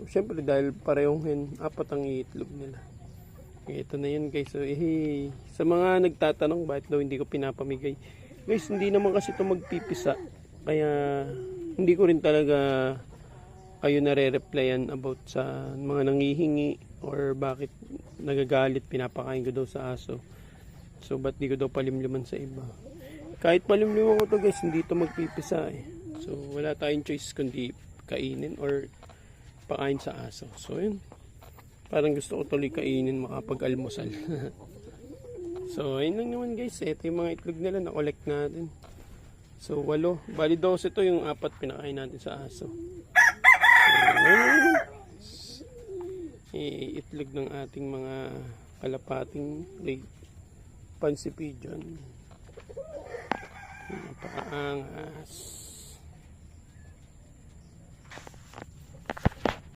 syempre dahil parehong hen, apat ang iitlog nila. Ito na yun guys. So, sa mga nagtatanong bakit daw hindi ko pinapamigay. Guys, hindi naman kasi ito magpipisa. Kaya hindi ko rin talaga kayo nare-replyan about sa mga nangihingi or bakit nagagalit, pinapakain ko daw sa aso. So, ba't di ko daw palimliman sa iba. Kahit palimliman ko to guys, hindi ito magpipisa eh. So, wala tayong choice kundi kainin or pakain sa aso. So, yun. Parang gusto ko tuloy kainin makapag-almusal. So, ayun lang naman guys. Ito yung mga itlog nila na collect natin. So, 8. Bali 12 ito yung 4 pinakain natin sa aso. So, itlog ng ating mga kalapating pansy pigeon. Napakaangas.